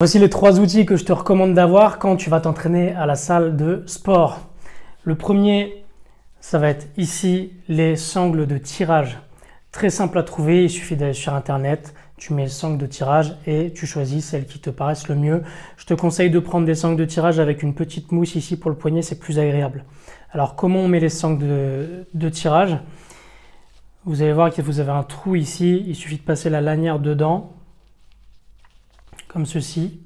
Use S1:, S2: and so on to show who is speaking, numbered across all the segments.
S1: Voici les 3 outils que je te recommande d'avoir quand tu vas t'entraîner à la salle de sport. Le premier, ça va être ici les sangles de tirage. Très simple à trouver, il suffit d'aller sur internet, tu mets sangles de tirage et tu choisis celles qui te paraissent le mieux. Je te conseille de prendre des sangles de tirage avec une petite mousse ici pour le poignet, c'est plus agréable. Alors comment on met les sangles de tirage? Vous allez voir que vous avez un trou ici, il suffit de passer la lanière dedans, comme ceci,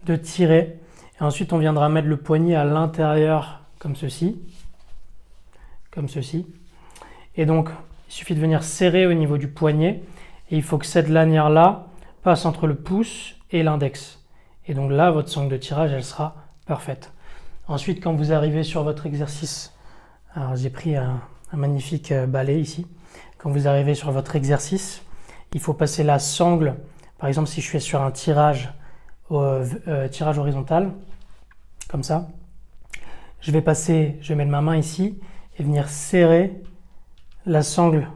S1: de tirer, et ensuite on viendra mettre le poignet à l'intérieur, comme ceci, et donc il suffit de venir serrer au niveau du poignet, et il faut que cette lanière-là passe entre le pouce et l'index, et donc là votre sangle de tirage elle sera parfaite. Ensuite quand vous arrivez sur votre exercice, alors j'ai pris un magnifique balai ici, quand vous arrivez sur votre exercice, il faut passer la sangle. Par exemple, si je suis sur un tirage horizontal, comme ça, je vais mettre ma main ici et venir serrer la sangle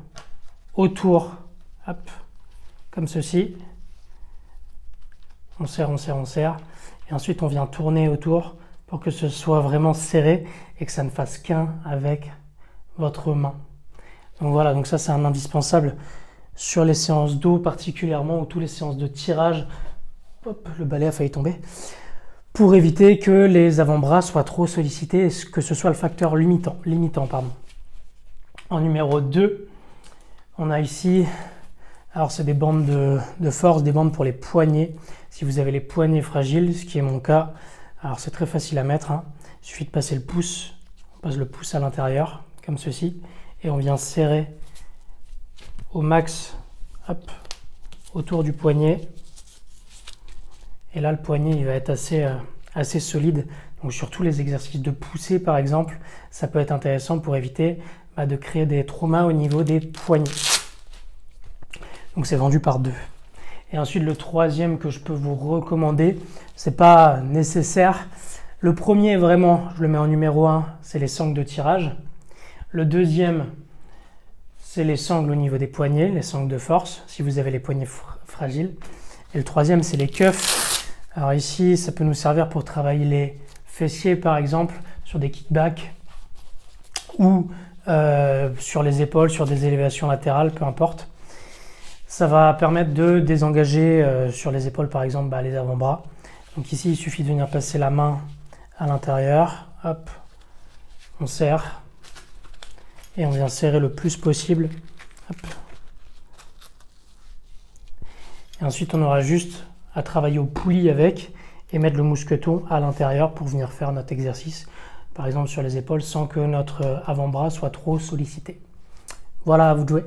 S1: autour, hop, comme ceci. On serre, on serre, on serre. Et ensuite, on vient tourner autour pour que ce soit vraiment serré et que ça ne fasse qu'un avec votre main. Donc voilà, donc ça c'est un indispensable sur les séances dos particulièrement, ou toutes les séances de tirage. Hop, le balai a failli tomber. Pour éviter que les avant-bras soient trop sollicités et que ce soit le facteur limitant. En numéro 2, on a ici, alors c'est des bandes de force, des bandes pour les poignets. Si vous avez les poignets fragiles, ce qui est mon cas, alors c'est très facile à mettre, hein. Il suffit de passer le pouce, on passe le pouce à l'intérieur, comme ceci, et on vient serrer au max, hop, autour du poignet. Et là, le poignet, il va être assez solide. Donc, sur tous les exercices de poussée, par exemple, ça peut être intéressant pour éviter de créer des traumas au niveau des poignets. Donc, c'est vendu par 2. Et ensuite, le troisième que je peux vous recommander, c'est pas nécessaire. Le premier, vraiment, je le mets en numéro 1, c'est les sangles de tirage. Le deuxième, c'est les sangles au niveau des poignets, les sangles de force, si vous avez les poignets fragiles. Et le troisième, c'est les cuffs. Alors ici, ça peut nous servir pour travailler les fessiers, par exemple, sur des kickbacks ou sur les épaules, sur des élévations latérales, peu importe. Ça va permettre de désengager sur les épaules, par exemple, les avant-bras. Donc ici, il suffit de venir passer la main à l'intérieur. Hop, on serre. Et on vient serrer le plus possible. Hop. Et ensuite, on aura juste à travailler au poulie avec et mettre le mousqueton à l'intérieur pour venir faire notre exercice, par exemple sur les épaules, sans que notre avant-bras soit trop sollicité. Voilà, à vous de jouer.